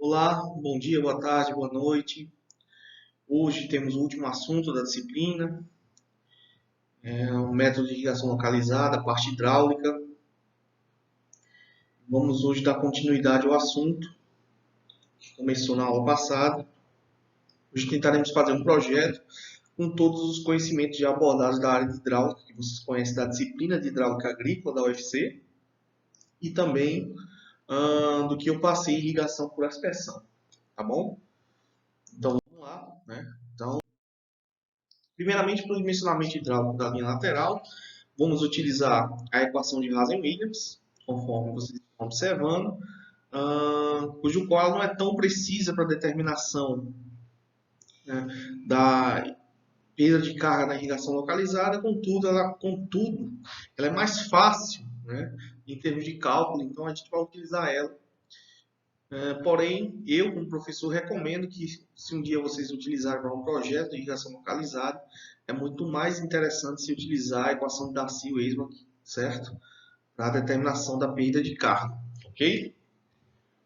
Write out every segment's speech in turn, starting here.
Olá, bom dia, boa tarde, boa noite. Hoje temos o último assunto da disciplina, o método de irrigação localizada, a parte hidráulica. Vamos hoje dar continuidade ao assunto que começou na aula passada. Hoje tentaremos fazer um projeto com todos os conhecimentos já abordados da área de hidráulica, que vocês conhecem da disciplina de hidráulica agrícola da UFC, e também do que eu passei em irrigação por aspersão, tá bom? Então vamos lá, né? Então, primeiramente, para o dimensionamento hidráulico da linha lateral, vamos utilizar a equação de Hazen-Williams, conforme vocês estão observando, cujo qual não é tão precisa para a determinação, né, da perda de carga na irrigação localizada, contudo, ela é mais fácil, né, em termos de cálculo, então a gente vai utilizar ela. Porém, eu, como professor, recomendo que, se um dia vocês utilizarem para um projeto de irrigação localizada, é muito mais interessante se utilizar a equação de Darcy-Weisbach, certo? Para a determinação da perda de carga, ok?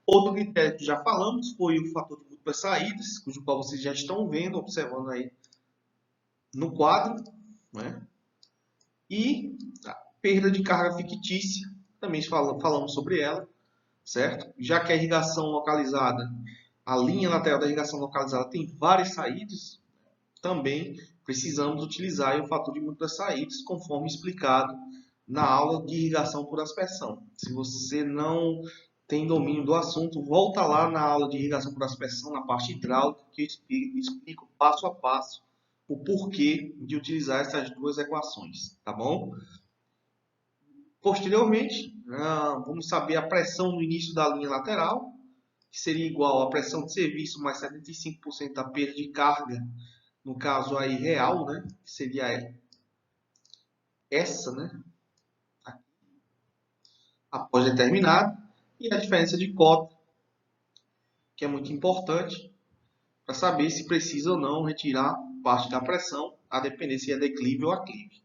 Outro critério que já falamos foi o fator de múltiplas saídas, cujo qual vocês já estão vendo, observando aí no quadro, né? E a perda de carga fictícia, também falamos sobre ela, certo? Já que a irrigação localizada, a linha lateral da irrigação localizada tem várias saídas, também precisamos utilizar o fator de múltiplas saídas, conforme explicado na aula de irrigação por aspersão. Se você não tem domínio do assunto, volta lá na aula de irrigação por aspersão, na parte hidráulica, que eu explico passo a passo o porquê de utilizar essas duas equações, tá bom? Posteriormente, vamos saber a pressão no início da linha lateral, que seria igual à pressão de serviço mais 75% da perda de carga, no caso aí real, né? Que seria essa, né? Após determinado, e a diferença de cota, que é muito importante para saber se precisa ou não retirar parte da pressão, a depender se é declive ou aclive,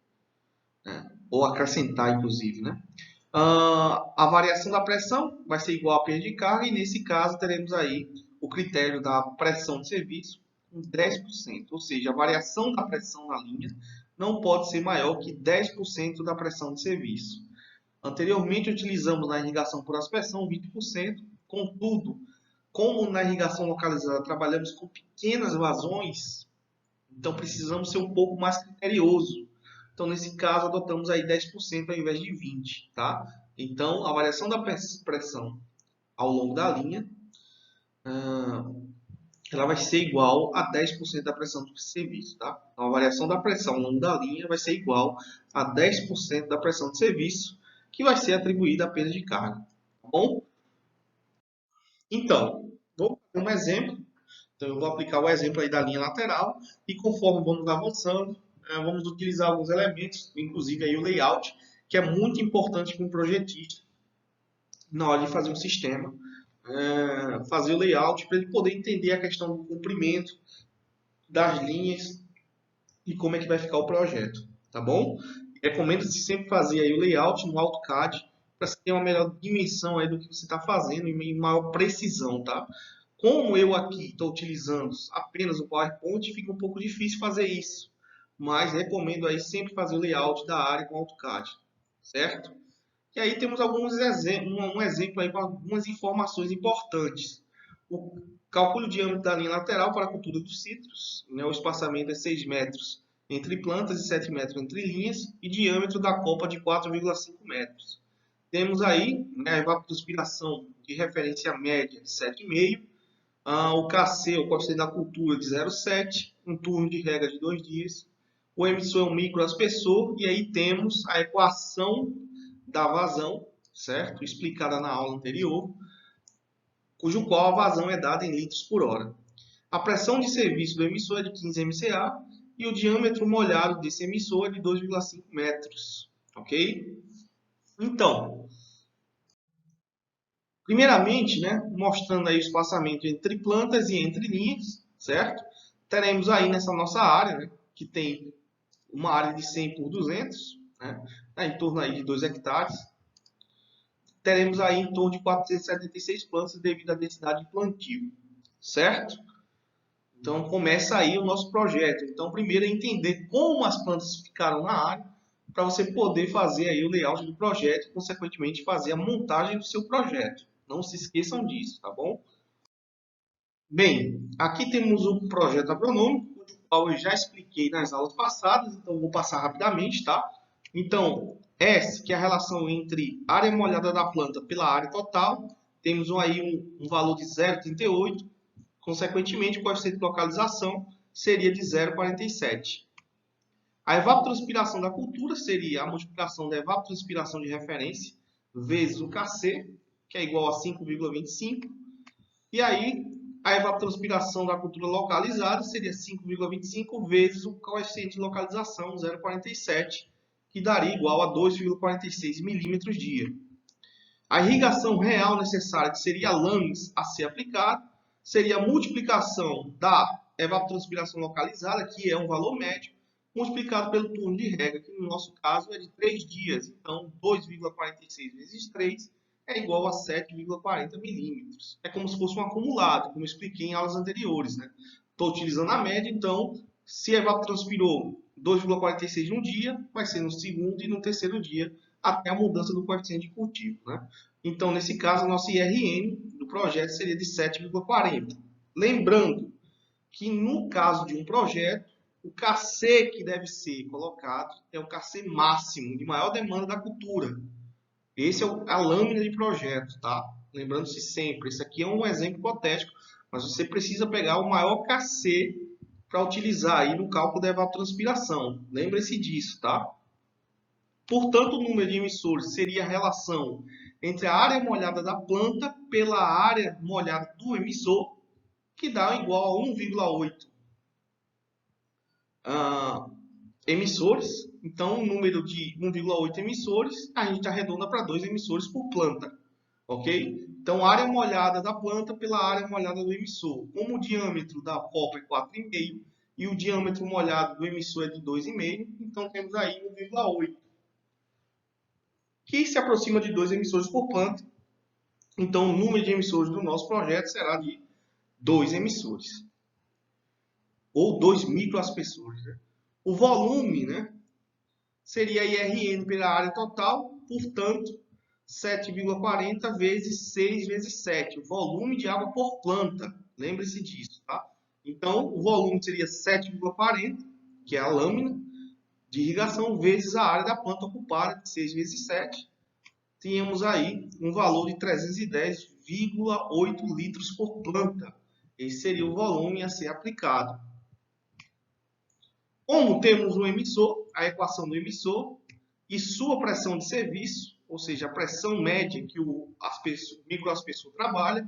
né? Ou acrescentar, inclusive, né? A variação da pressão vai ser igual à perda de carga, e nesse caso teremos aí o critério da pressão de serviço em 10%, ou seja, a variação da pressão na linha não pode ser maior que 10% da pressão de serviço. Anteriormente utilizamos na irrigação por aspersão 20%, contudo, como na irrigação localizada trabalhamos com pequenas vazões, então precisamos ser um pouco mais criterioso. Então, nesse caso, adotamos aí 10% ao invés de 20%, tá? Então, a variação da pressão ao longo da linha, ela vai ser igual a 10% da pressão do serviço, tá? Então, a variação da pressão ao longo da linha vai ser igual a 10% da pressão de serviço, que vai ser atribuída à perda de carga, tá bom? Então, vou fazer um exemplo. Então, eu vou aplicar o exemplo aí da linha lateral e conforme vamos avançando, vamos utilizar alguns elementos, inclusive aí o layout, que é muito importante para um projetista na hora de fazer um sistema, fazer o layout para ele poder entender a questão do comprimento das linhas e como é que vai ficar o projeto, tá bom? Recomendo-se sempre fazer aí o layout no AutoCAD para você ter uma melhor dimensão aí do que você está fazendo e maior precisão, tá? Como eu aqui estou utilizando apenas o PowerPoint, fica um pouco difícil fazer isso. Mas recomendo aí sempre fazer o layout da área com AutoCAD, certo? E aí temos um exemplo aí com algumas informações importantes. O cálculo de diâmetro da linha lateral para a cultura dos citros, né? O espaçamento é 6 metros entre plantas e 7 metros entre linhas, e diâmetro da copa de 4,5 metros. Temos aí, né, a evapotranspiração de referência média de 7,5, o KC, o coeficiente da cultura, de 0,7, um turno de rega de 2 dias, o emissor é um microaspersor, e aí temos a equação da vazão, certo? Explicada na aula anterior, cujo qual a vazão é dada em litros por hora. A pressão de serviço do emissor é de 15 MCA e o diâmetro molhado desse emissor é de 2,5 metros, ok? Então, primeiramente, né, mostrando aí o espaçamento entre plantas e entre linhas, certo? Teremos aí nessa nossa área, né, que tem uma área de 100 por 200, né, em torno aí de 2 hectares. teremos aí em torno de 476 plantas devido à densidade de plantio, certo? Então, começa aí o nosso projeto. Então, primeiro é entender como as plantas ficaram na área, para você poder fazer aí o layout do projeto e, consequentemente, fazer a montagem do seu projeto. Não se esqueçam disso, tá bom? Bem, aqui temos o projeto agronômico, o qual eu já expliquei nas aulas passadas, então vou passar rapidamente, tá? Então, S, que é a relação entre área molhada da planta pela área total, temos aí um valor de 0,38, consequentemente, o coeficiente de localização seria de 0,47. A evapotranspiração da cultura seria a multiplicação da evapotranspiração de referência vezes o Kc, que é igual a 5,25. E aí, a evapotranspiração da cultura localizada seria 5,25 vezes o coeficiente de localização, 0,47, que daria igual a 2,46 milímetros dia. A irrigação real necessária, que seria a lâmina a ser aplicada, seria a multiplicação da evapotranspiração localizada, que é um valor médio, multiplicado pelo turno de rega, que no nosso caso é de 3 dias. Então, 2,46 vezes 3 é igual a 7,40 milímetros. É como se fosse um acumulado, como eu expliquei em aulas anteriores, né? Estou utilizando a média, então, se evapotranspirou 2,46 no dia, vai ser no segundo e no terceiro dia, até a mudança do coeficiente de cultivo, né? Então, nesse caso, a nossa IRN do projeto seria de 7,40. Lembrando que, no caso de um projeto, o Kc que deve ser colocado é o Kc máximo, de maior demanda da cultura. Esse é a lâmina de projeto, tá? Lembrando-se sempre, esse aqui é um exemplo hipotético, mas você precisa pegar o maior Kc para utilizar aí no cálculo da evapotranspiração. Lembre-se disso, tá? Portanto, o número de emissores seria a relação entre a área molhada da planta pela área molhada do emissor, que dá igual a 1,8 emissores. Então, o número de 1,8 emissores, a gente arredonda para 2 emissores por planta. Ok? Então, área molhada da planta pela área molhada do emissor. Como o diâmetro da copa é 4,5 e o diâmetro molhado do emissor é de 2,5, então temos aí 1,8, que se aproxima de 2 emissores por planta. Então, o número de emissores do nosso projeto será de 2 emissores, ou 2 microaspersores, né? O volume, né, seria IRN pela área total, portanto, 7,40 vezes 6 vezes 7, o volume de água por planta. Lembre-se disso, tá? Então, o volume seria 7,40, que é a lâmina de irrigação, vezes a área da planta ocupada, 6 vezes 7. Tínhamos aí um valor de 310,8 litros por planta. Esse seria o volume a ser aplicado. Como temos um emissor, a equação do emissor e sua pressão de serviço, ou seja, a pressão média que o microaspersor trabalha,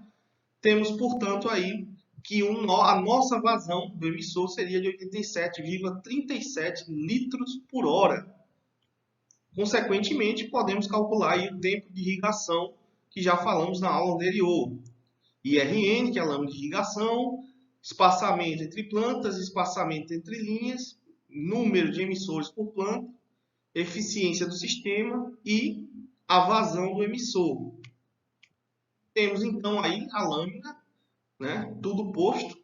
temos, portanto, aí que a nossa vazão do emissor seria de 87,37 litros por hora. Consequentemente, podemos calcular aí o tempo de irrigação que já falamos na aula anterior. IRN, que é a lâmina de irrigação, espaçamento entre plantas, espaçamento entre linhas, número de emissores por planta, eficiência do sistema e a vazão do emissor. Temos então aí a lâmina, né, tudo posto.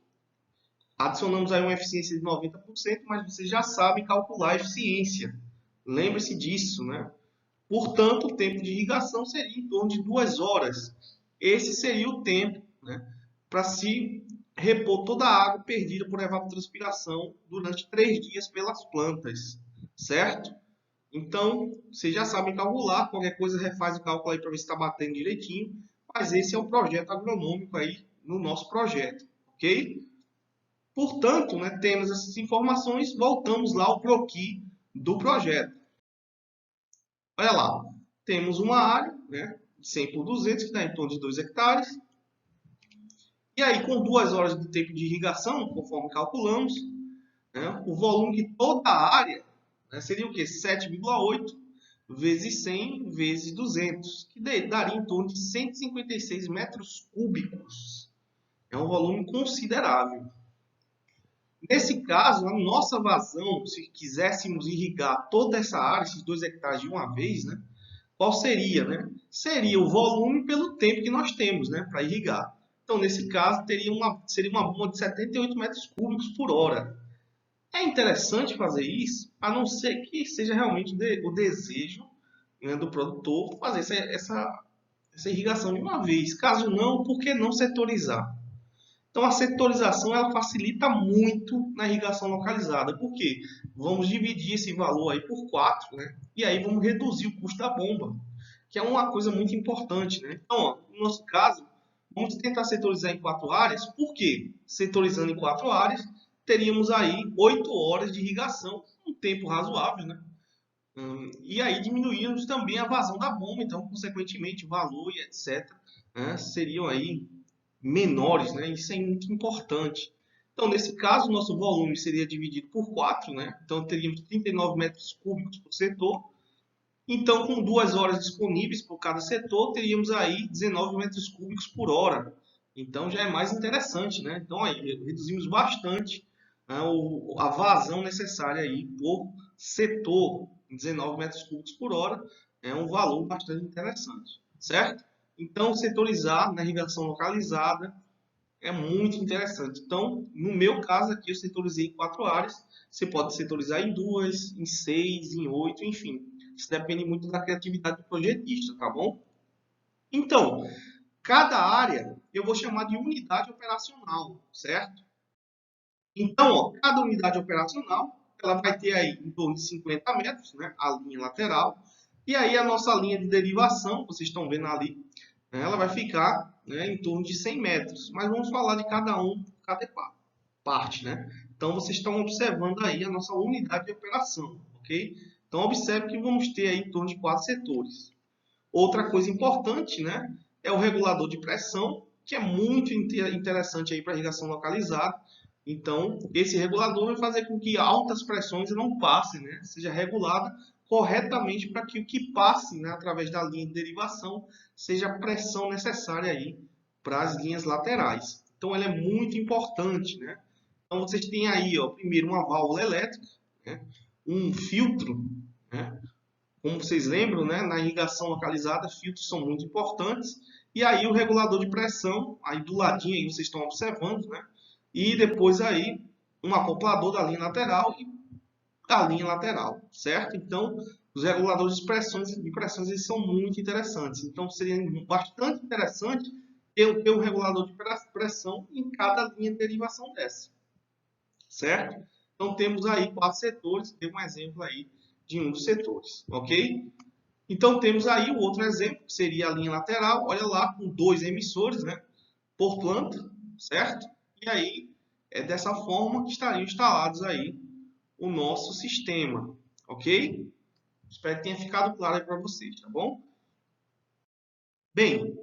Adicionamos aí uma eficiência de 90%, mas vocês já sabem calcular a eficiência. Lembre-se disso, né? Portanto, o tempo de irrigação seria em torno de 2 horas. Esse seria o tempo, né, para se repor toda a água perdida por evapotranspiração durante 3 dias pelas plantas, certo? Então, vocês já sabem calcular, qualquer coisa refaz o cálculo aí para ver se está batendo direitinho, mas esse é o projeto agronômico aí no nosso projeto, ok? Portanto, né, temos essas informações, voltamos lá ao croquis do projeto. Olha lá, temos uma área, né, de 100 por 200, que dá em torno de 2 hectares. E aí, com 2 horas de tempo de irrigação, conforme calculamos, né, o volume de toda a área, né, seria o quê? 7,8 vezes 100 vezes 200, que daria em torno de 156 metros cúbicos. É um volume considerável. Nesse caso, a nossa vazão, se quiséssemos irrigar toda essa área, esses 2 hectares de uma vez, né, qual seria, né? Seria o volume pelo tempo que nós temos, né, para irrigar. Então, nesse caso, seria uma bomba de 78 metros cúbicos por hora. É interessante fazer isso, a não ser que seja realmente o desejo, né, do produtor fazer essa irrigação de uma vez. Caso não, por que não setorizar? Então, a setorização ela facilita muito na irrigação localizada. Por quê? Vamos dividir esse valor aí por 4, né? E aí vamos reduzir o custo da bomba, que é uma coisa muito importante, né? Então, ó, no nosso caso, vamos tentar setorizar em 4 áreas. Por quê? Setorizando em 4 áreas, teríamos aí 8 horas de irrigação, um tempo razoável, né? E aí diminuímos também a vazão da bomba, então, consequentemente, o valor e etc., né, seriam aí menores, né? Isso é muito importante. Então, nesse caso, o nosso volume seria dividido por 4, né? Então, teríamos 39 metros cúbicos por setor. Então, com 2 horas disponíveis por cada setor, teríamos aí 19 metros cúbicos por hora. Então, já é mais interessante, né? Então, aí, reduzimos bastante, né, a vazão necessária aí por setor. 19 metros cúbicos por hora é um valor bastante interessante, certo? Então, setorizar na irrigação localizada é muito interessante. Então, no meu caso aqui, eu setorizei em 4 áreas. Você pode setorizar em 2, em 6, em 8, enfim. Isso depende muito da criatividade do projetista, tá bom? Então, cada área eu vou chamar de unidade operacional, certo? Então, ó, cada unidade operacional ela vai ter aí em torno de 50 metros, né, a linha lateral. E aí a nossa linha de derivação, vocês estão vendo ali, né, ela vai ficar, né, em torno de 100 metros. Mas vamos falar de cada parte, né? Então, vocês estão observando aí a nossa unidade de operação, ok? Então, observe que vamos ter aí em torno de 4 setores. Outra coisa importante, né, é o regulador de pressão, que é muito interessante aí para irrigação localizada. Então, esse regulador vai fazer com que altas pressões não passem, né, seja regulada corretamente para que o que passe, né, através da linha de derivação seja a pressão necessária aí para as linhas laterais. Então, ela é muito importante, né? Então, vocês têm aí, ó, primeiro uma válvula elétrica, né, um filtro, né? Como vocês lembram, né, na irrigação localizada, filtros são muito importantes. E aí o regulador de pressão, aí do ladinho aí vocês estão observando, né? E depois aí um acoplador da linha lateral e da linha lateral, certo? Então, os reguladores de pressões eles são muito interessantes. Então, seria bastante interessante ter um regulador de pressão em cada linha de derivação dessa, certo? Então, temos aí 4 setores, tem um exemplo aí de um dos setores, ok? Então, temos aí o outro exemplo, que seria a linha lateral, olha lá, com 2 emissores, né, por planta, certo? E aí, é dessa forma que estariam instalados aí o nosso sistema, ok? Espero que tenha ficado claro aí para vocês, tá bom? Bem,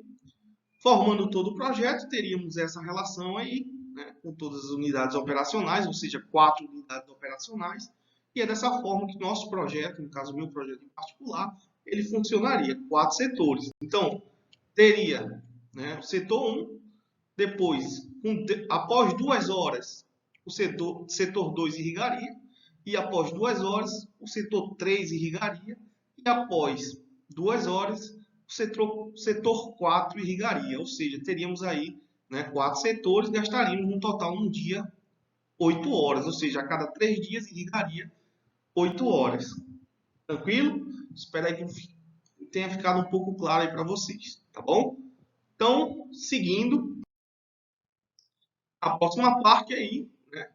formando todo o projeto, teríamos essa relação aí, né, com todas as unidades operacionais, ou seja, 4 unidades operacionais, e é dessa forma que nosso projeto, no caso, o meu projeto em particular, ele funcionaria, 4 setores. Então, teria, né, o setor 1, depois, após 2 horas, o setor 2 irrigaria, e após 2 horas, o setor 3 irrigaria, e após 2 horas, o setor 4 irrigaria. Ou seja, teríamos aí, né, 4 setores, gastaríamos no total um dia 8 horas, ou seja, a cada 3 dias irrigaria 8 horas. Tranquilo? Espero aí que tenha ficado um pouco claro aí para vocês, tá bom? Então, seguindo, a próxima parte aí, né,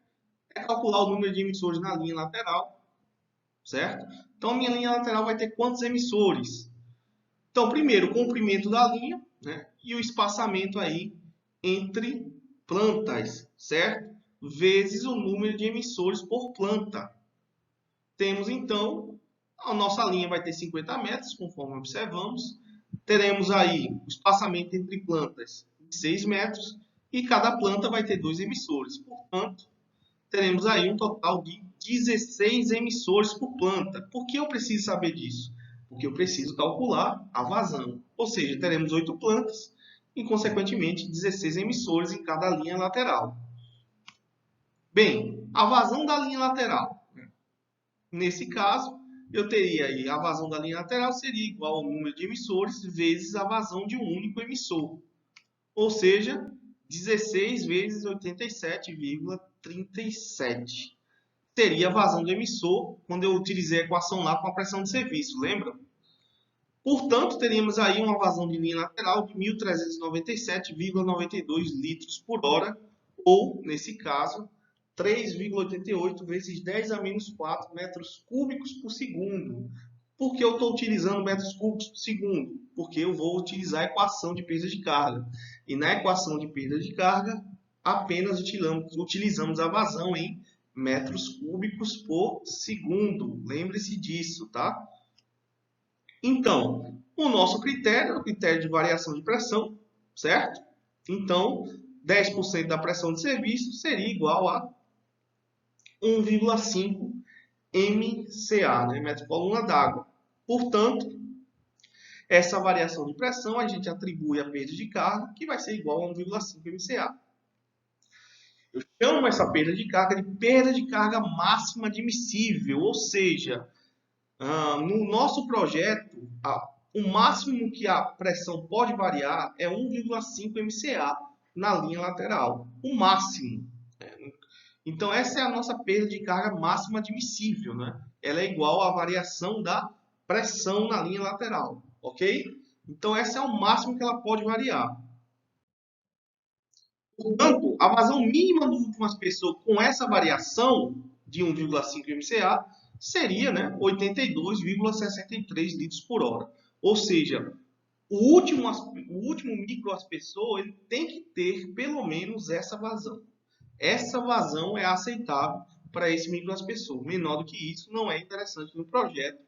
é calcular o número de emissores na linha lateral, certo? Então, a minha linha lateral vai ter quantos emissores? Então, primeiro, o comprimento da linha, né, e o espaçamento aí entre plantas, certo? Vezes o número de emissores por planta. Temos, então, a nossa linha vai ter 50 metros, conforme observamos. Teremos aí o espaçamento entre plantas de 6 metros e cada planta vai ter 2 emissores. Portanto, teremos aí um total de 16 emissores por planta. Por que eu preciso saber disso? Porque eu preciso calcular a vazão. Ou seja, teremos 8 plantas e, consequentemente, 16 emissores em cada linha lateral. Bem, a vazão da linha lateral. Nesse caso, eu teria aí a vazão da linha lateral seria igual ao número de emissores vezes a vazão de um único emissor. Ou seja, 16 vezes 87,37. Seria a vazão do emissor quando eu utilizei a equação lá com a pressão de serviço, lembra? Portanto, teríamos aí uma vazão de linha lateral de 1.397,92 litros por hora, ou, nesse caso, 3,88 vezes 10 a menos 4 metros cúbicos por segundo. Por que eu estou utilizando metros cúbicos por segundo? Porque eu vou utilizar a equação de perda de carga. E na equação de perda de carga, apenas utilizamos a vazão em metros cúbicos por segundo. Lembre-se disso, tá? Então, o nosso critério é o critério de variação de pressão, certo? Então, 10% da pressão de serviço seria igual a 1,5 MCA, né? Metro coluna d'água. Portanto, essa variação de pressão a gente atribui à perda de carga, que vai ser igual a 1,5 MCA. Eu chamo essa perda de carga máxima admissível, ou seja, no nosso projeto, o máximo que a pressão pode variar é 1,5 MCA na linha lateral. O máximo. Então, essa é a nossa perda de carga máxima admissível, né? Ela é igual à variação da pressão na linha lateral, ok? Então, esse é o máximo que ela pode variar. Portanto, a vazão mínima do último aspersor com essa variação de 1,5 MCA seria, né, 82,63 litros por hora. Ou seja, o último microaspersor ele tem que ter pelo menos essa vazão. Essa vazão é aceitável para esse microaspersor. Menor do que isso não é interessante no projeto.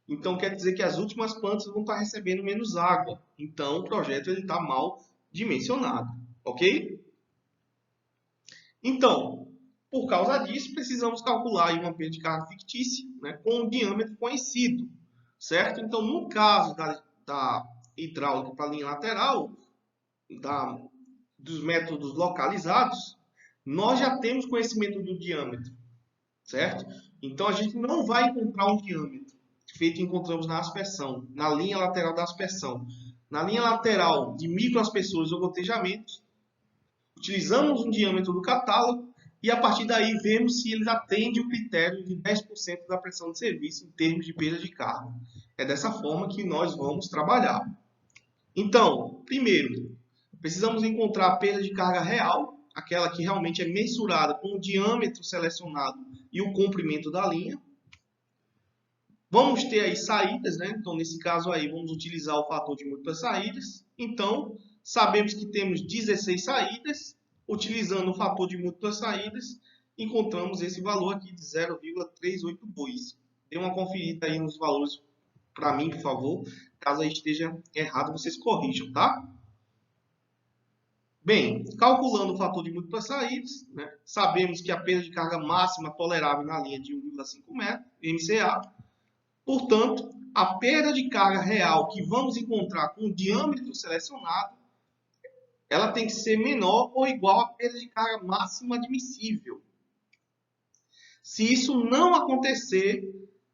Então quer dizer que as últimas plantas vão estar recebendo menos água. Então o projeto está mal dimensionado, ok? Então, por causa disso, precisamos calcular aí uma perda de carga fictícia, né, com um diâmetro conhecido, certo? Então, no caso da hidráulica para a linha lateral, dos métodos localizados, nós já temos conhecimento do diâmetro, certo? Então, a gente não vai encontrar um diâmetro feito encontramos na aspersão, na linha lateral da aspersão. Na linha lateral de microaspersores ou gotejamentos, utilizamos um diâmetro do catálogo e a partir daí vemos se ele atende o critério de 10% da pressão de serviço em termos de perda de carga. É dessa forma que nós vamos trabalhar. Então, primeiro, precisamos encontrar a perda de carga real, aquela que realmente é mensurada com o diâmetro selecionado e o comprimento da linha. Vamos ter aí saídas, né? Então, nesse caso aí, vamos utilizar o fator de múltiplas saídas. Então, sabemos que temos 16 saídas. Utilizando o fator de múltiplas saídas, encontramos esse valor aqui de 0,382. Dê uma conferida aí nos valores para mim, por favor. Caso aí esteja errado, vocês corrijam, tá? Bem, calculando o fator de múltiplas saídas, né, sabemos que a perda de carga máxima tolerável na linha de 1,5 MCA. Portanto, a perda de carga real que vamos encontrar com o diâmetro selecionado, ela tem que ser menor ou igual à perda de carga máxima admissível. Se isso não acontecer,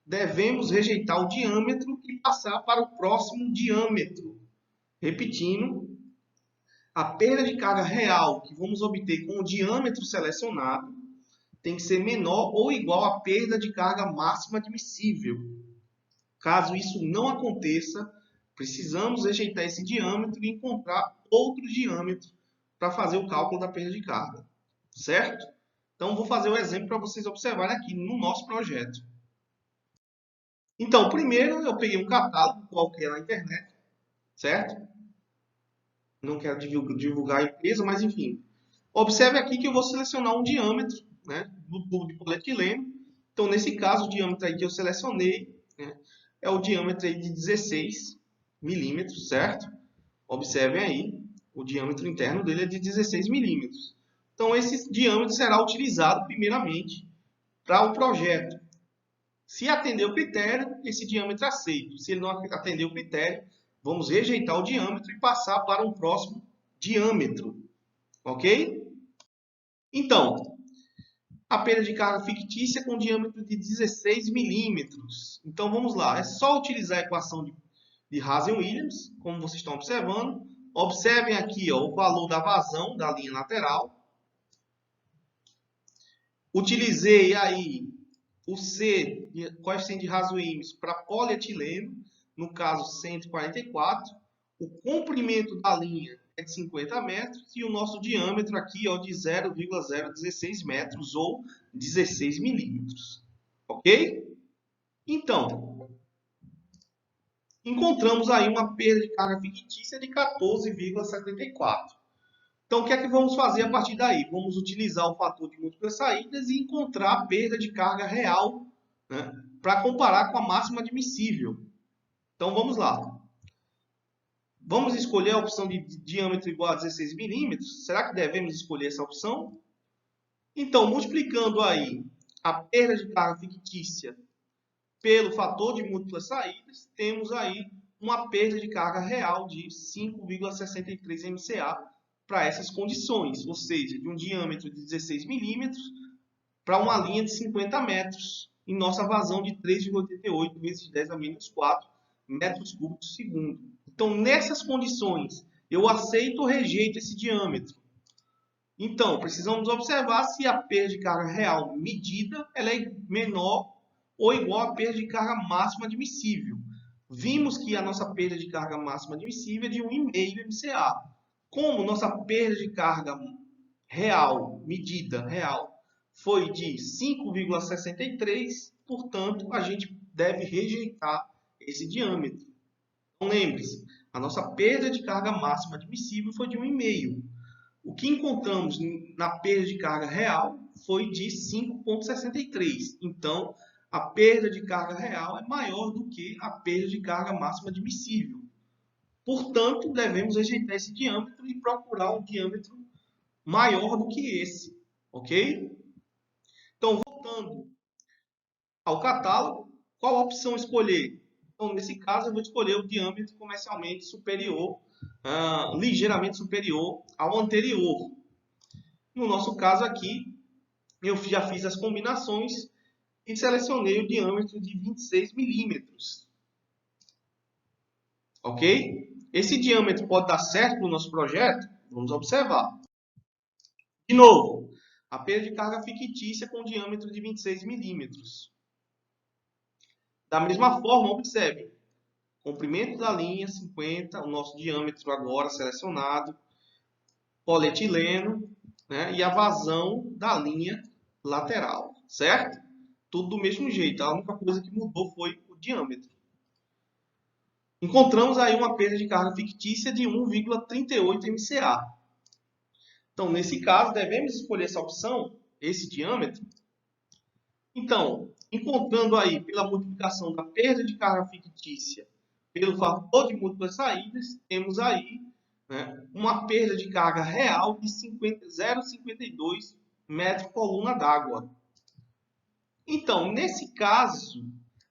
devemos rejeitar o diâmetro e passar para o próximo diâmetro. Repetindo, a perda de carga real que vamos obter com o diâmetro selecionado tem que ser menor ou igual à perda de carga máxima admissível. Caso isso não aconteça, precisamos rejeitar esse diâmetro e encontrar outro diâmetro para fazer o cálculo da perda de carga, certo? Então, vou fazer o exemplo para vocês observarem aqui no nosso projeto. Então, primeiro eu peguei um catálogo qualquer na internet, certo? Não quero divulgar a empresa, mas enfim. Observe aqui que eu vou selecionar um diâmetro, né, do tubo de polietileno. Então, nesse caso, o diâmetro aí que eu selecionei, né, é o diâmetro aí de 16 milímetros, certo? Observem aí, o diâmetro interno dele é de 16 milímetros. Então, esse diâmetro será utilizado primeiramente para o projeto. Se atender o critério, esse diâmetro é aceito. Se ele não atender o critério, vamos rejeitar o diâmetro e passar para um próximo diâmetro. Ok? Então, a perda de carga fictícia com diâmetro de 16 milímetros. Então, vamos lá. É só utilizar a equação de Hazen-Williams, como vocês estão observando. Observem aqui ó, o valor da vazão da linha lateral. Utilizei aí o C, coeficiente de Hazen-Williams, para polietileno, no caso 144. O comprimento da linha é de 50 metros e o nosso diâmetro aqui é de 0,016 metros ou 16 milímetros. Ok? Então, encontramos aí uma perda de carga fictícia de 14,74. Então, o que é que vamos fazer a partir daí? Vamos utilizar o fator de múltiplas saídas e encontrar a perda de carga real, né, para comparar com a máxima admissível. Então, vamos lá. Vamos escolher a opção de diâmetro igual a 16 milímetros? Será que devemos escolher essa opção? Então, multiplicando aí a perda de carga fictícia pelo fator de múltiplas saídas, temos aí uma perda de carga real de 5,63 MCA para essas condições, ou seja, de um diâmetro de 16 milímetros para uma linha de 50 metros em nossa vazão de 3,88 vezes 10 a menos 4 metros cúbicos por segundo. Então, nessas condições, eu aceito ou rejeito esse diâmetro. Então, precisamos observar se a perda de carga real medida ela é menor ou igual à perda de carga máxima admissível. Vimos que a nossa perda de carga máxima admissível é de 1,5 MCA. Como nossa perda de carga real, medida real, foi de 5,63, portanto, a gente deve rejeitar esse diâmetro. Então, lembre-se, a nossa perda de carga máxima admissível foi de 1,5. O que encontramos na perda de carga real foi de 5,63. Então, a perda de carga real é maior do que a perda de carga máxima admissível. Portanto, devemos rejeitar esse diâmetro e procurar um diâmetro maior do que esse. Ok? Então, voltando ao catálogo, qual a opção escolher? Então, nesse caso, eu vou escolher o diâmetro comercialmente superior, ligeiramente superior ao anterior. No nosso caso aqui, eu já fiz as combinações e selecionei o diâmetro de 26 milímetros. Ok? Esse diâmetro pode dar certo no nosso projeto? Vamos observar. De novo, a perda de carga fictícia com diâmetro de 26 milímetros. Da mesma forma, observe. Comprimento da linha 50, o nosso diâmetro agora selecionado, polietileno, né, e a vazão da linha lateral, certo? Tudo do mesmo jeito, a única coisa que mudou foi o diâmetro. Encontramos aí uma perda de carga fictícia de 1,38 MCA. Então, nesse caso, devemos escolher essa opção, esse diâmetro. Então, encontrando aí pela multiplicação da perda de carga fictícia pelo fator de múltiplas saídas, temos aí, né, uma perda de carga real de 0,52 metro coluna d'água. Então, nesse caso,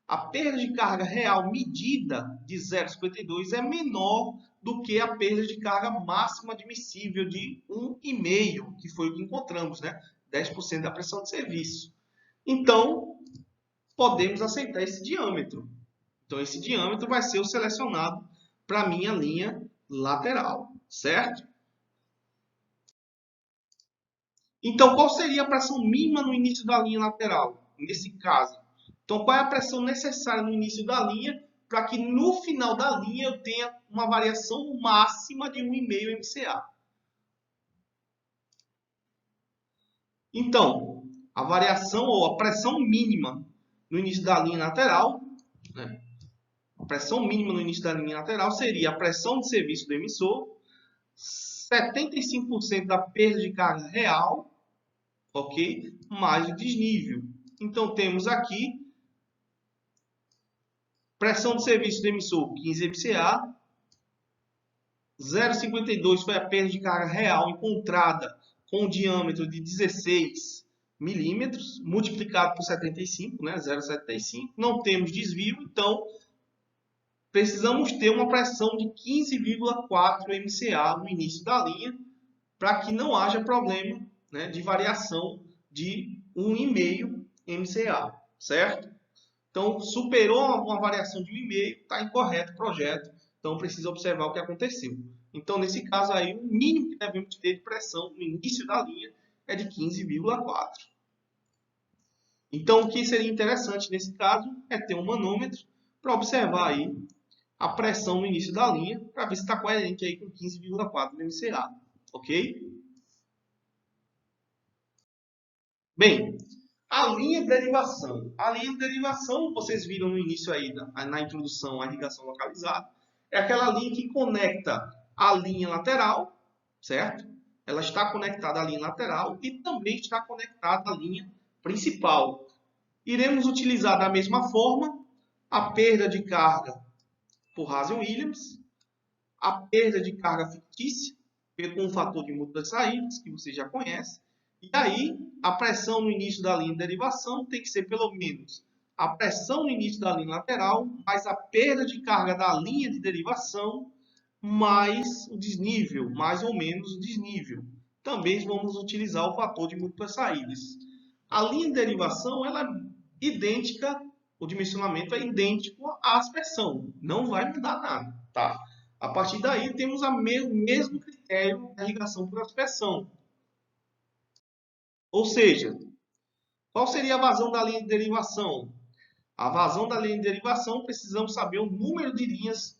a perda de carga real medida de 0,52 é menor do que a perda de carga máxima admissível de 1,5, que foi o que encontramos, né? 10% da pressão de serviço. Então, podemos aceitar esse diâmetro. Então, esse diâmetro vai ser o selecionado para a minha linha lateral, certo? Então, qual seria a pressão mínima no início da linha lateral, nesse caso? Então, qual é a pressão necessária no início da linha para que no final da linha eu tenha uma variação máxima de 1,5 MCA? Então, a variação ou a pressão mínima no início da linha lateral, né? A pressão mínima no início da linha lateral seria a pressão de serviço do emissor, 75% da perda de carga real, ok? Mais o desnível. Então, temos aqui pressão de serviço do emissor, 15 MCA. 0,52 foi a perda de carga real encontrada com um diâmetro de 16 milímetros, multiplicado por 75, né? 0,75. Não temos desvio, então precisamos ter uma pressão de 15,4 MCA no início da linha para que não haja problema, né, de variação de 1,5 MCA, certo? Então, superou uma variação de 1,5, está incorreto o projeto, então precisa observar o que aconteceu. Então, nesse caso aí, o mínimo que devemos ter de pressão no início da linha é de 15,4. Então, o que seria interessante nesse caso é ter um manômetro para observar aí a pressão no início da linha, para ver se está coerente aí com 15,4 MCA, ok? Bem, a linha de derivação. A linha de derivação, vocês viram no início aí, na introdução, a irrigação localizada, é aquela linha que conecta a linha lateral, certo? Ela está conectada à linha lateral e também está conectada à linha principal. Iremos utilizar da mesma forma a perda de carga por Hazen-Williams, a perda de carga fictícia com um fator de múltiplas saídas, que você já conhece. E aí, a pressão no início da linha de derivação tem que ser pelo menos a pressão no início da linha lateral, mais a perda de carga da linha de derivação, mais o desnível, mais ou menos o desnível. Também vamos utilizar o fator de múltiplas saídas. A linha de derivação ela é idêntica, o dimensionamento é idêntico à aspersão, não vai mudar nada, tá? A partir daí, temos o mesmo critério da irrigação por aspersão. Ou seja, qual seria a vazão da linha de derivação? A vazão da linha de derivação, precisamos saber o número de linhas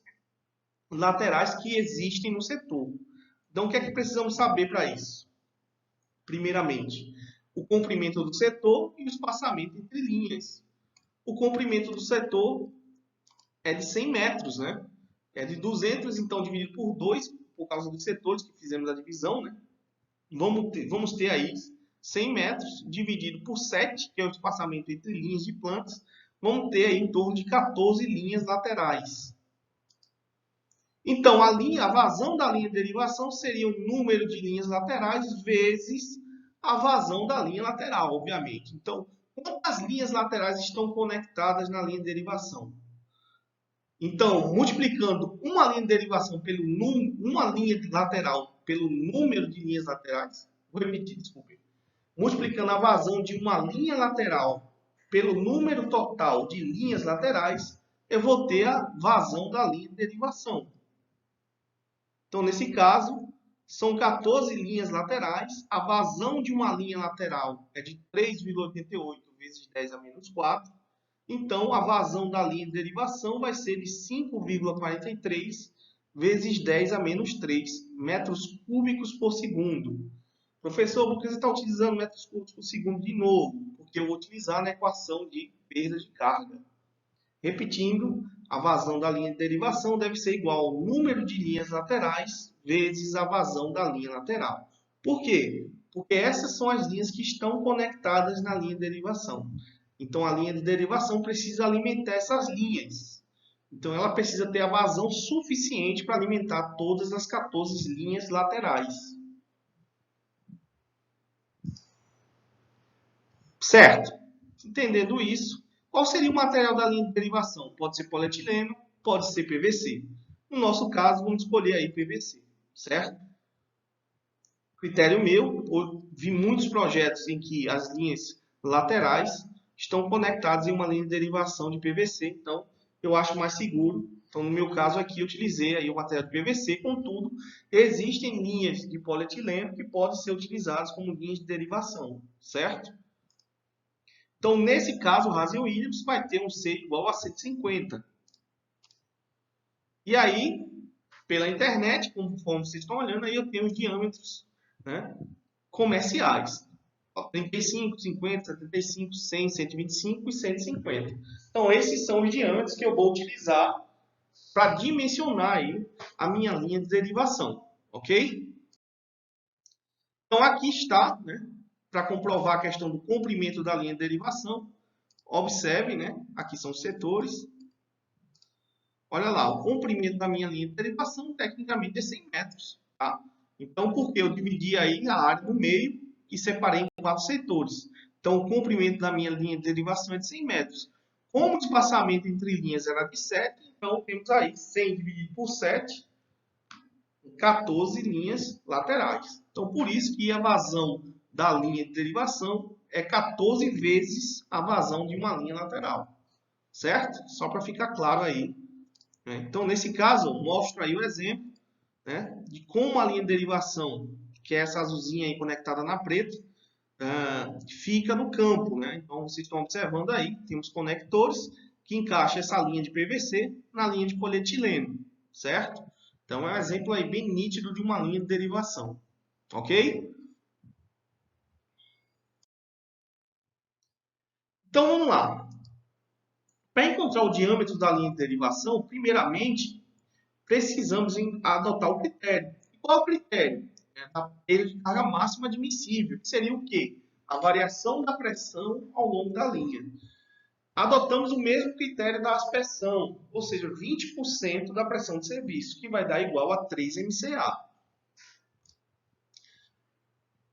laterais que existem no setor. Então, o que é que precisamos saber para isso? Primeiramente, o comprimento do setor e o espaçamento entre linhas. O comprimento do setor é de 100 metros, né? É de 200, então, dividido por 2, por causa dos setores que fizemos a divisão, né? Vamos ter aí 100 metros dividido por 7, que é o espaçamento entre linhas de plantas. Vamos ter aí em torno de 14 linhas laterais. Então, a vazão da linha de derivação seria o número de linhas laterais vezes a vazão da linha lateral, obviamente. Então, quantas linhas laterais estão conectadas na linha de derivação? Então, multiplicando uma linha de derivação uma linha lateral pelo número de linhas laterais, vou repetir, desculpe. Multiplicando a vazão de uma linha lateral pelo número total de linhas laterais, eu vou ter a vazão da linha de derivação. Então, nesse caso, são 14 linhas laterais. A vazão de uma linha lateral é de 3,88 vezes 10 a menos 4. Então, a vazão da linha de derivação vai ser de 5,43 vezes 10 a menos 3 metros cúbicos por segundo. Professor, por que você está utilizando metros cúbicos por segundo de novo? Porque eu vou utilizar na equação de perda de carga. Repetindo, a vazão da linha de derivação deve ser igual ao número de linhas laterais vezes a vazão da linha lateral. Por quê? Porque essas são as linhas que estão conectadas na linha de derivação. Então, a linha de derivação precisa alimentar essas linhas. Então, ela precisa ter a vazão suficiente para alimentar todas as 14 linhas laterais. Certo? Entendendo isso, qual seria o material da linha de derivação? Pode ser polietileno, pode ser PVC. No nosso caso, vamos escolher aí PVC, certo? Critério meu, eu vi muitos projetos em que as linhas laterais estão conectadas em uma linha de derivação de PVC, então eu acho mais seguro. Então, no meu caso aqui, eu utilizei aí o material de PVC, contudo, existem linhas de polietileno que podem ser utilizadas como linhas de derivação, certo? Então, nesse caso, o Hazen-Williams vai ter um C igual a 150. E aí, pela internet, conforme vocês estão olhando, aí eu tenho os diâmetros, né, comerciais. 35, 50, 75, 100, 125 e 150. Então, esses são os diâmetros que eu vou utilizar para dimensionar aí a minha linha de derivação. Ok? Então, aqui está, né, para comprovar a questão do comprimento da linha de derivação. Observe, né? Aqui são os setores. Olha lá, o comprimento da minha linha de derivação tecnicamente é 100 metros. Tá? Então, porque eu dividi aí a área no meio e separei em 4 setores. Então, o comprimento da minha linha de derivação é de 100 metros. Como o espaçamento entre linhas era de 7, então temos aí 100 dividido por 7, 14 linhas laterais. Então, por isso que a vazão da linha de derivação é 14 vezes a vazão de uma linha lateral, certo? Só para ficar claro aí, né? Então, nesse caso, eu mostro aí o exemplo, né, de como a linha de derivação, que é essa azulzinha aí conectada na preta, fica no campo, né? Então, vocês estão observando aí, temos conectores que encaixam essa linha de PVC na linha de polietileno, certo? Então, é um exemplo aí bem nítido de uma linha de derivação, ok? Então, vamos lá. Para encontrar o diâmetro da linha de derivação, primeiramente, precisamos adotar o critério. E qual é o critério? É a perda de carga máxima admissível, que seria o quê? A variação da pressão ao longo da linha. Adotamos o mesmo critério da aspersão, ou seja, 20% da pressão de serviço, que vai dar igual a 3 MCA.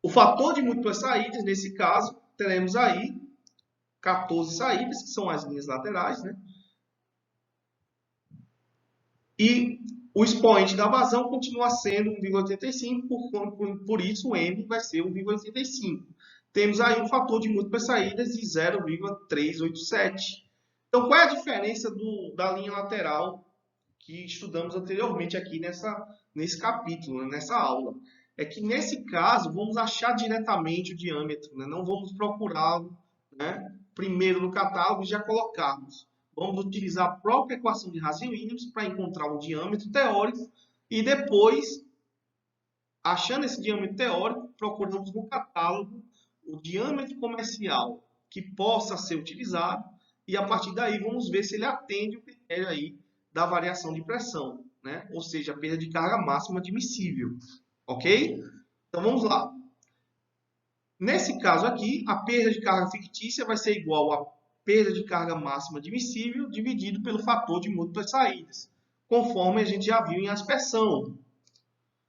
O fator de múltiplas saídas, nesse caso, teremos aí 14 saídas, que são as linhas laterais, né? E o expoente da vazão continua sendo 1,85, por isso o M vai ser 1,85. Temos aí um fator de múltiplas saídas de 0,387. Então, qual é a diferença da linha lateral que estudamos anteriormente aqui nesse capítulo, nessa aula? É que, nesse caso, vamos achar diretamente o diâmetro, né? Não vamos procurá-lo, né, primeiro no catálogo e já colocarmos. Vamos utilizar a própria equação de Hazen-Williams para encontrar um diâmetro teórico e depois, achando esse diâmetro teórico, procuramos no catálogo o diâmetro comercial que possa ser utilizado e a partir daí vamos ver se ele atende o critério aí da variação de pressão, né? Ou seja, a perda de carga máxima admissível, ok? Então vamos lá. Nesse caso aqui, a perda de carga fictícia vai ser igual a perda de carga máxima admissível dividido pelo fator de múltiplas saídas, conforme a gente já viu em aspersão.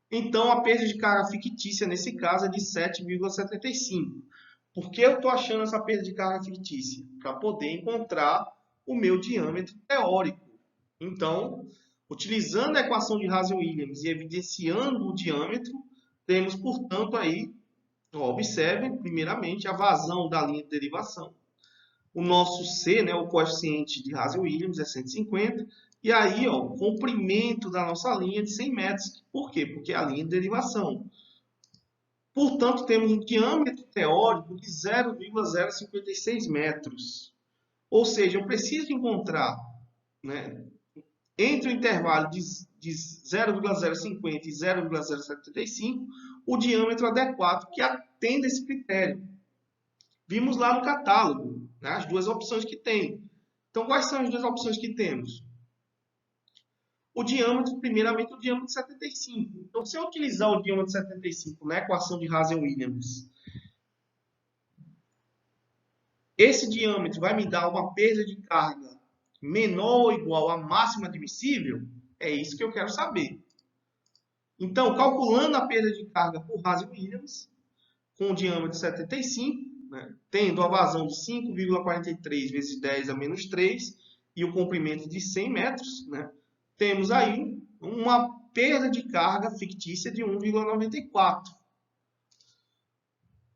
Então, a perda de carga fictícia, nesse caso, é de 7,75. Por que eu estou achando essa perda de carga fictícia? Para poder encontrar o meu diâmetro teórico. Então, utilizando a equação de Hazen-Williams e evidenciando o diâmetro, temos, portanto, aí, observem, primeiramente, a vazão da linha de derivação. O nosso C, né, o coeficiente de Hazen-Williams é 150. E aí, ó, o comprimento da nossa linha é de 100 metros. Por quê? Porque é a linha de derivação. Portanto, temos um diâmetro teórico de 0,056 metros. Ou seja, eu preciso encontrar, né, entre o intervalo de 0,050 e 0,075 o diâmetro adequado que atenda esse critério. Vimos lá no catálogo, né, as duas opções que tem. Então, quais são as duas opções que temos? O diâmetro, primeiramente, o diâmetro de 75. Então, se eu utilizar o diâmetro de 75 na equação de Hazen-Williams, esse diâmetro vai me dar uma perda de carga menor ou igual à máxima admissível? É isso que eu quero saber. Então, calculando a perda de carga por Hazen-Williams, com o diâmetro de 75, né, tendo a vazão de 5,43 vezes 10 a menos 3 e o comprimento de 100 metros, né, temos aí uma perda de carga fictícia de 1,94.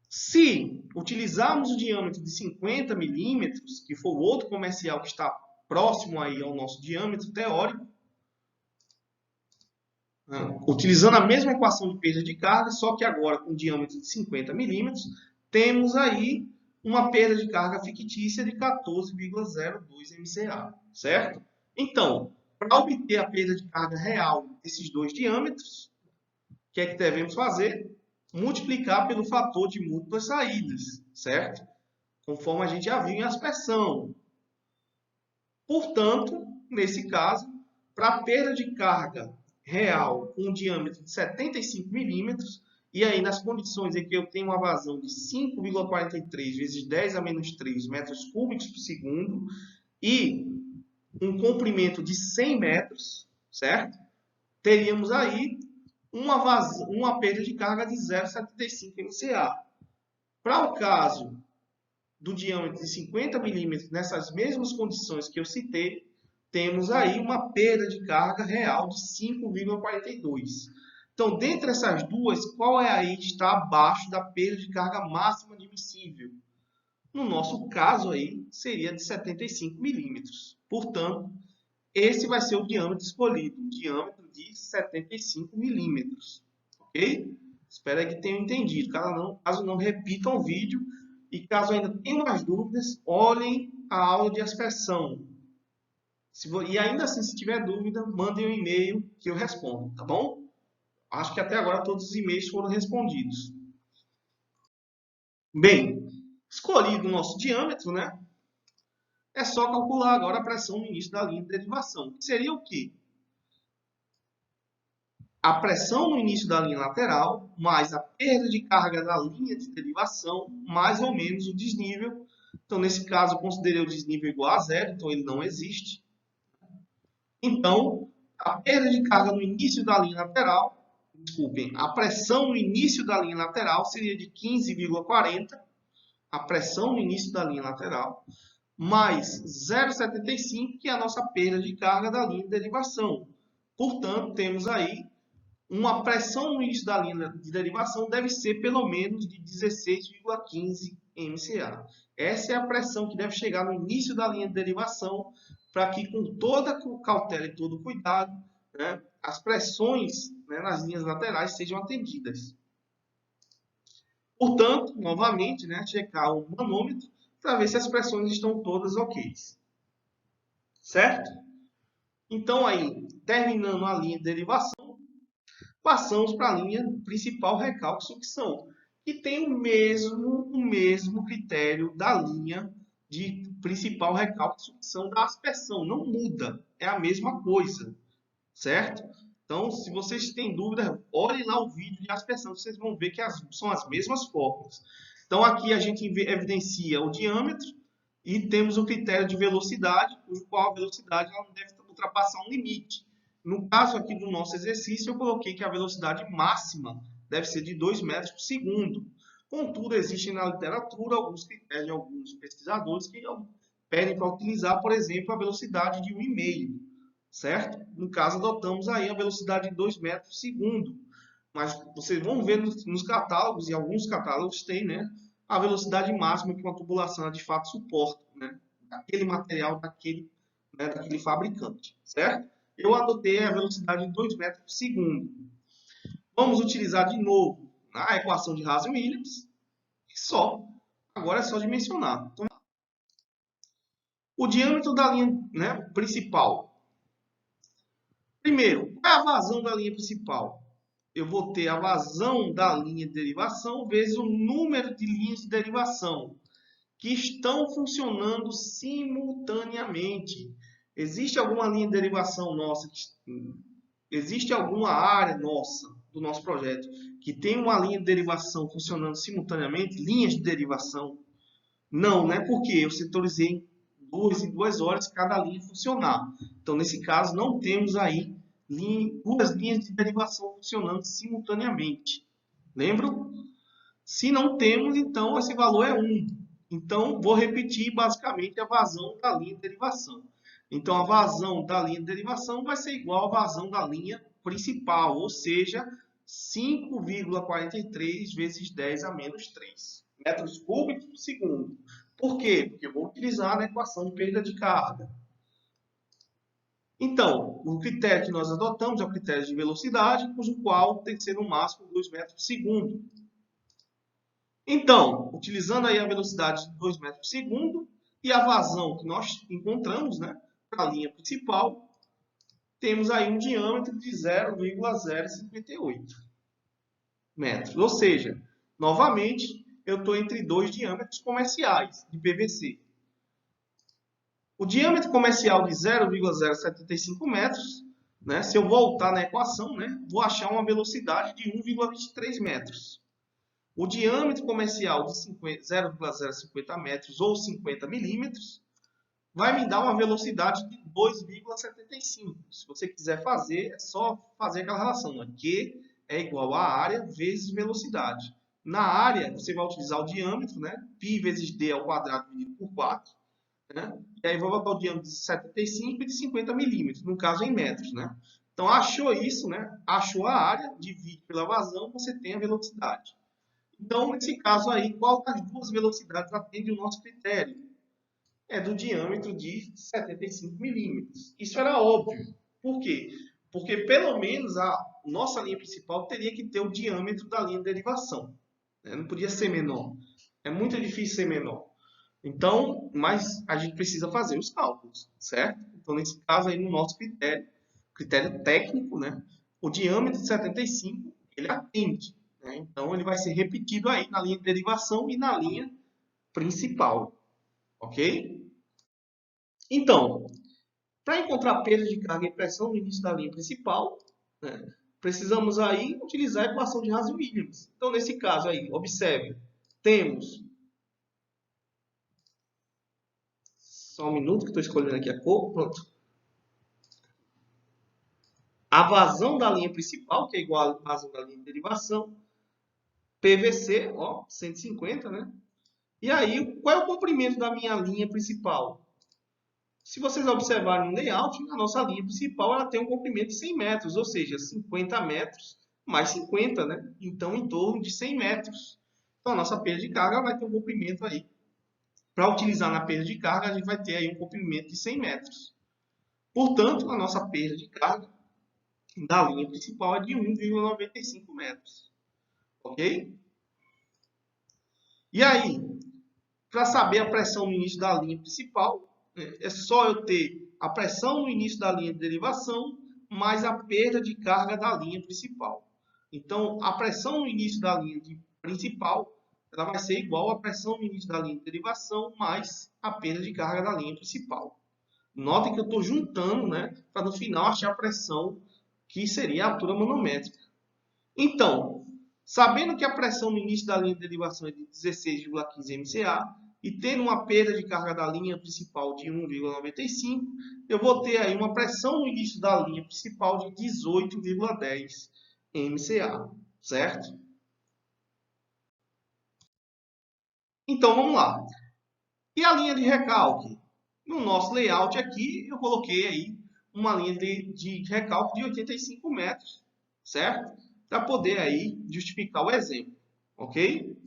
Se utilizarmos o diâmetro de 50 milímetros, que for o outro comercial que está próximo aí ao nosso diâmetro teórico, utilizando a mesma equação de perda de carga, só que agora com diâmetro de 50 milímetros, temos aí uma perda de carga fictícia de 14,02 MCA, certo? Então, para obter a perda de carga real desses dois diâmetros, o que é que devemos fazer? Multiplicar pelo fator de múltiplas saídas, certo? Conforme a gente já viu em aspersão. Portanto, nesse caso, para a perda de carga real com um diâmetro de 75 milímetros, e aí nas condições em que eu tenho uma vazão de 5,43 vezes 10 a menos 3 metros cúbicos por segundo e um comprimento de 100 metros, certo? Teríamos aí uma perda de carga de 0,75 MCA. Para o caso do diâmetro de 50 milímetros, nessas mesmas condições que eu citei, temos aí uma perda de carga real de 5,42. Então, dentre essas duas, qual é aí que está abaixo da perda de carga máxima admissível? No nosso caso aí, seria de 75 milímetros. Portanto, esse vai ser o diâmetro escolhido, um diâmetro de 75 milímetros. Ok? Espero que tenham entendido. Caso não repitam o vídeo e caso ainda tenham mais dúvidas, olhem a aula de aspersão. E ainda assim, se tiver dúvida, mandem um e-mail que eu respondo, tá bom? Acho que até agora todos os e-mails foram respondidos. Bem, escolhido o nosso diâmetro, né? É só calcular agora a pressão no início da linha de derivação. Que seria o quê? A pressão no início da linha lateral, mais a perda de carga da linha de derivação, mais ou menos o desnível. Então, nesse caso, eu considerei o desnível igual a zero, então ele não existe. Então, a perda de carga no início da linha lateral, desculpem, a pressão no início da linha lateral seria de 15,40, a pressão no início da linha lateral, mais 0,75, que é a nossa perda de carga da linha de derivação. Portanto, temos aí uma pressão no início da linha de derivação deve ser pelo menos de 16,15 MCA. Essa é a pressão que deve chegar no início da linha de derivação para que, com toda a cautela e todo o cuidado, né, as pressões, né, nas linhas laterais sejam atendidas. Portanto, novamente, né, checar o manômetro para ver se as pressões estão todas ok. Certo? Então, aí, terminando a linha de derivação, passamos para a linha principal recalque-sucção, que tem o mesmo critério da linha de principal recalque-sucção da aspersão. Não muda, é a mesma coisa, certo? Então, se vocês têm dúvida, olhem lá o vídeo de aspersão, vocês vão ver que são as mesmas fórmulas. Então, aqui a gente evidencia o diâmetro e temos o critério de velocidade, cujo qual a velocidade não deve ultrapassar um limite. No caso aqui do nosso exercício, eu coloquei que a velocidade máxima deve ser de 2 metros por segundo. Contudo, existem na literatura alguns critérios de alguns pesquisadores que pedem para utilizar, por exemplo, a velocidade de 1,5, certo? No caso, adotamos aí a velocidade de 2 metros por segundo. Mas vocês vão ver nos catálogos, e alguns catálogos têm, né, a velocidade máxima que uma tubulação de fato suporta, né, daquele material, daquele fabricante, certo? Eu adotei a velocidade de 2 metros por segundo. Vamos utilizar de novo a equação de Hazen-Williams. E só. Agora é só dimensionar. Então, o diâmetro da linha, né, principal. Primeiro, qual é a vazão da linha principal? Eu vou ter a vazão da linha de derivação vezes o número de linhas de derivação que estão funcionando simultaneamente. Existe alguma linha de derivação nossa, existe alguma área nossa, do nosso projeto, que tem uma linha de derivação funcionando simultaneamente, linhas de derivação? Não, né? Porque eu setorizei em 2 horas cada linha funcionar. Então, nesse caso, não temos aí duas linhas de derivação funcionando simultaneamente. Lembram? Se não temos, então, esse valor é 1. Então, vou repetir basicamente a vazão da linha de derivação. Então, a vazão da linha de derivação vai ser igual à vazão da linha principal, ou seja, 5,43 vezes 10 a menos 3 metros cúbicos por segundo. Por quê? Porque eu vou utilizar a equação de perda de carga. Então, o critério que nós adotamos é o critério de velocidade, cujo qual tem que ser no máximo 2 metros por segundo. Então, utilizando aí a velocidade de 2 metros por segundo e a vazão que nós encontramos, né, para a linha principal, temos aí um diâmetro de 0,058 metros. Ou seja, novamente, eu estou entre dois diâmetros comerciais de PVC. O diâmetro comercial de 0,075 metros, né, se eu voltar na equação, né, vou achar uma velocidade de 1,23 metros. O diâmetro comercial de 0,050 metros ou 50 milímetros vai me dar uma velocidade de 2,75. Se você quiser fazer, é só fazer aquela relação, né? Q é igual a área vezes velocidade. Na área, você vai utilizar o diâmetro, né? Π vezes d ao quadrado dividido por 4. Né? E aí vou botar o diâmetro de 75 e de 50 milímetros, no caso em metros. Né? Então, achou isso, né? Achou a área, divide pela vazão, você tem a velocidade. Então, nesse caso aí, qual das duas velocidades atende o nosso critério? É do diâmetro de 75 milímetros. Isso era óbvio. Por quê? Porque pelo menos a nossa linha principal teria que ter o diâmetro da linha de derivação. Não podia ser menor. É muito difícil ser menor. Então, mas a gente precisa fazer os cálculos, certo? Então, nesse caso aí, no nosso critério técnico, né? O diâmetro de 75, ele atende, né? Então, ele vai ser repetido aí na linha de derivação e na linha principal, ok? Então, para encontrar perda de carga e pressão no início da linha principal, né, precisamos aí utilizar a equação de Hasse-Williams. Então, nesse caso aí, observe, temos... Só um minuto que estou escolhendo aqui a cor, pronto. A vazão da linha principal, que é igual à vazão da linha de derivação, PVC, ó, 150, né? E aí, qual é o comprimento da minha linha principal? Se vocês observarem no layout, a nossa linha principal ela tem um comprimento de 100 metros, ou seja, 50 metros mais 50, né? Então, em torno de 100 metros. Então, a nossa perda de carga vai ter um comprimento aí. Para utilizar na perda de carga, a gente vai ter aí um comprimento de 100 metros. Portanto, a nossa perda de carga da linha principal é de 1,95 metros. Ok? E aí, para saber a pressão no início da linha principal, é só eu ter a pressão no início da linha de derivação mais a perda de carga da linha principal. Então, a pressão no início da linha principal ela vai ser igual à pressão no início da linha de derivação mais a perda de carga da linha principal. Notem que eu estou juntando, né, para no final achar a pressão que seria a altura manométrica. Então, sabendo que a pressão no início da linha de derivação é de 16,15 MCA e tendo uma perda de carga da linha principal de 1,95, eu vou ter aí uma pressão no início da linha principal de 18,10 MCA, certo? Então, vamos lá. E a linha de recalque? No nosso layout aqui, eu coloquei aí uma linha de recalque de 85 metros, certo? Para poder aí justificar o exemplo, ok?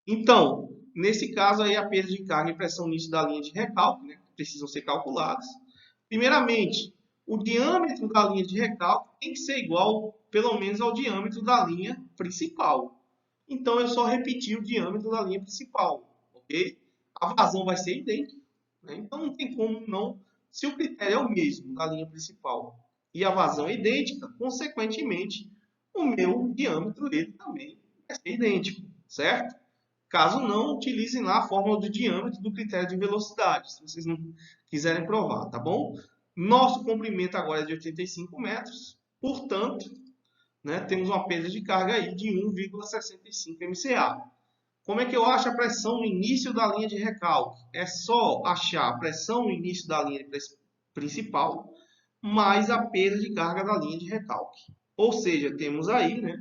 Então, nesse caso aí, a perda de carga e pressão início da linha de recalque, né, precisam ser calculadas. Primeiramente, o diâmetro da linha de recalque tem que ser igual, pelo menos, ao diâmetro da linha principal. Então, eu só repetir o diâmetro da linha principal, ok? A vazão vai ser idêntica, né? Então, não tem como não... Se o critério é o mesmo da linha principal e a vazão é idêntica, consequentemente, o meu diâmetro ele também vai ser idêntico, certo? Caso não, utilizem lá a fórmula do diâmetro do critério de velocidade, se vocês não quiserem provar, tá bom? Nosso comprimento agora é de 85 metros, portanto, né, temos uma perda de carga aí de 1,65 MCA. Como é que eu acho a pressão no início da linha de recalque? É só achar a pressão no início da linha principal mais a perda de carga da linha de recalque. Ou seja, temos aí, né,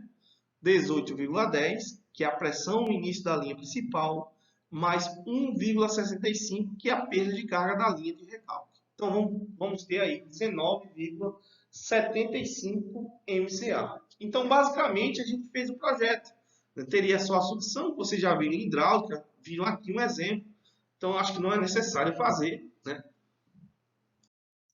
18,10, que é a pressão no início da linha principal, mais 1,65, que é a perda de carga da linha de recalque. Então, vamos ter aí 19,75 MCA. Então, basicamente, a gente fez o projeto. Teria só a sucção, que vocês já viram em hidráulica, viram aqui um exemplo. Então, acho que não é necessário fazer, né?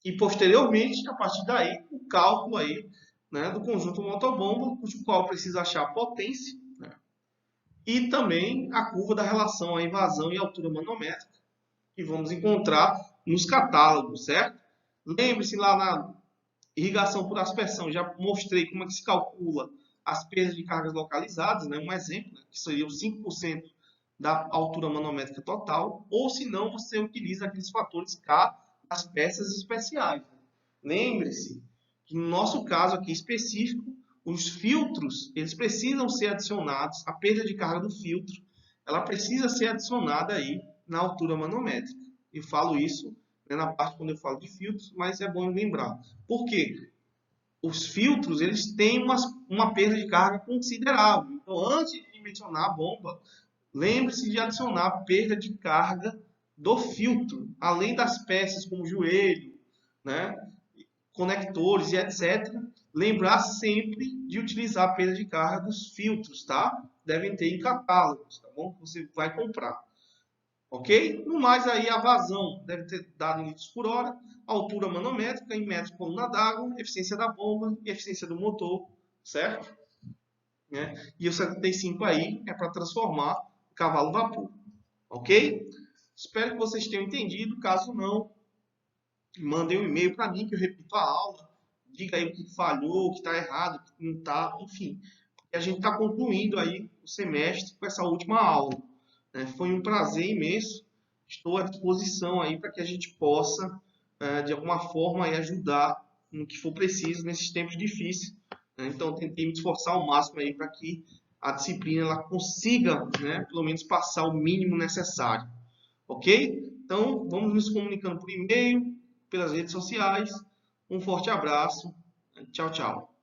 E, posteriormente, a partir daí, o cálculo aí, né, do conjunto motobomba, o qual precisa achar a potência, né, e também a curva da relação a vazão e altura manométrica, que vamos encontrar nos catálogos, certo? Lembre-se lá na irrigação por aspersão, já mostrei como é que se calcula as perdas de cargas localizadas, né, um exemplo, né, que seria os 5% da altura manométrica total, ou se não, você utiliza aqueles fatores K das peças especiais. Lembre-se que no nosso caso aqui específico, os filtros, eles precisam ser adicionados, a perda de carga do filtro, ela precisa ser adicionada aí na altura manométrica. Eu falo isso, né, na parte quando eu falo de filtros, mas é bom lembrar. Por quê? Os filtros, eles têm uma perda de carga considerável. Então, antes de mencionar a bomba, lembre-se de adicionar a perda de carga do filtro, além das peças como joelho, né, conectores e etc. Lembrar sempre de utilizar a perda de carga dos filtros, tá? devem ter em catálogos, tá bom? Você vai comprar. Ok? No mais aí a vazão deve ter dado em litros por hora, altura manométrica em metros por coluna d'água, eficiência da bomba e eficiência do motor, certo? Né? E o 75 aí é para transformar o cavalo vapor, ok? Espero que vocês tenham entendido. Caso não, mandem um e-mail para mim que eu repito a aula. Diga aí o que falhou, o que está errado, o que não está, enfim. E a gente está concluindo aí o semestre com essa última aula. Né? Foi um prazer imenso. Estou à disposição aí para que a gente possa, de alguma forma, aí, ajudar no que for preciso nesses tempos difíceis. Né? Então, tentei me esforçar ao máximo aí para que a disciplina ela consiga, né, pelo menos, passar o mínimo necessário. Ok? Então, vamos nos comunicando por e-mail, pelas redes sociais. Um forte abraço. Tchau, tchau.